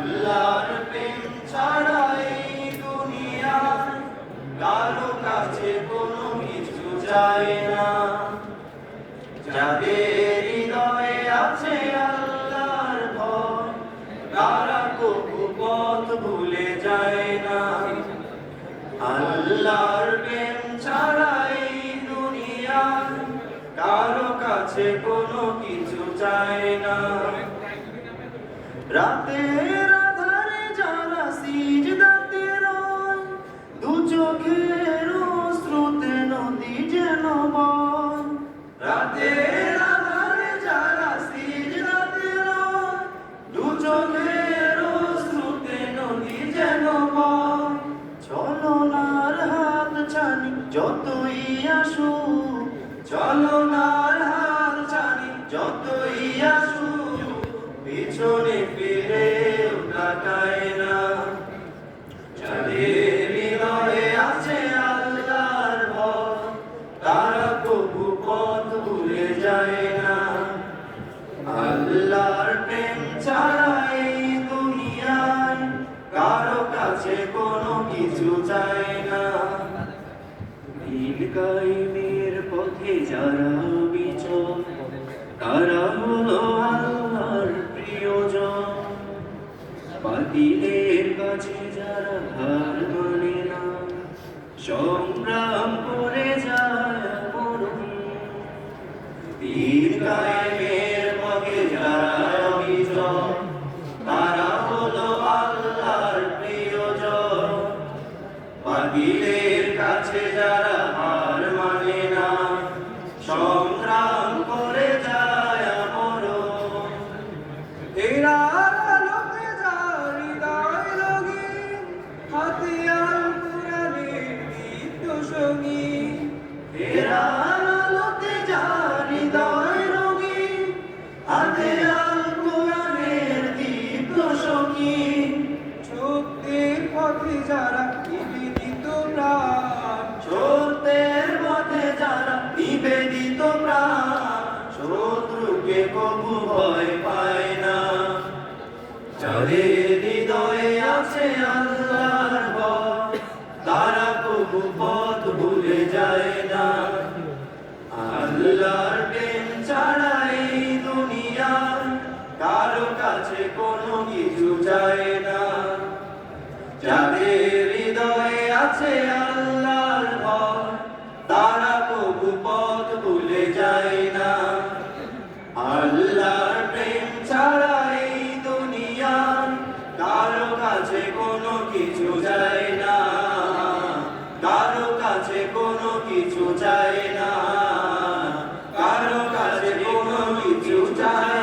আল্লাহর প্রেম ছাড়া এই দুনিয়ায় কারো কাছে কোনো কিছু চায় না। যাদের হৃদয়ে আছে আল্লাহর ভয় তারা কবু পথ ভুলে যায় না। আল্লাহর প্রেম ছাড়া এই দুনিয়ায় কারো কাছে কোনো কিছু চায় না। রাতের আধারে যারা সিজদাতে রয় দু চোখের স্রোতে নদী যেন বয়। রাতের আধারে যারা সিজদাতে রয় দু চোখের স্রোতে নদী যেন বয়। চলনার হাত ছানি যতই আসুক, চলনার হাত ছানি যতই আসুক, পিছনে ফিরেও তাকায় না। যাদের হৃদয়ে আছে আল্লাহর ভয় তারা কবু পথ ভুলে যায় না। আল্লাহর প্রেম ছাড়া এই দুনিয়ায় কারো কাছে কোনো কিছু চায় না। দিন কায়েমের পথে যারা বিচল তারা হলো আল্লাহর প্রিয়জন। বাতিলের কাছে যারা হার মানে না সংগ্রাম করে যায় মরণ। দিন কায়েমের পথে যারা বিচল তারা হলো আল্লাহর প্রিয়জন। বাতিলের কাছে যারা হার মানে না সংগ্রাম করে যায় মরণ। এরা আলোতে যার হৃদয় রঙিন, হাতে আল কুরআনের দীপ্ত সঙ্গী। এরা আলোতে যার হৃদয় রঙিন, হাতে আল কুরআনের দীপ্ত সঙ্গী। সত্যের পথে যারা নিবেদিত প্রাণ, সত্যের পথে যারা নিবেদিত প্রাণ, শত্রুকে কবু ভয় পায় না। যাদের হৃদয়ে আছে আল্লাহর ভয় তারা কবু পথ ভুলে যায় না। আল্লাহর প্রেম ছাড়া এই দুনিয়ায় কারো কাছে কোনো কিছু চায় না। যাদের হৃদয়ে আছে আল্লাহর ভয় তারা কবু পথ ভুলে যায় না। আল্লাহর প্রেম ছাড়া এই দুনিয়ায় কারো কাছে কোনো কিছু চায় না। কারো কাছে কোনো কিছু চায় না। কারো কাছে কোনো কিছু চায়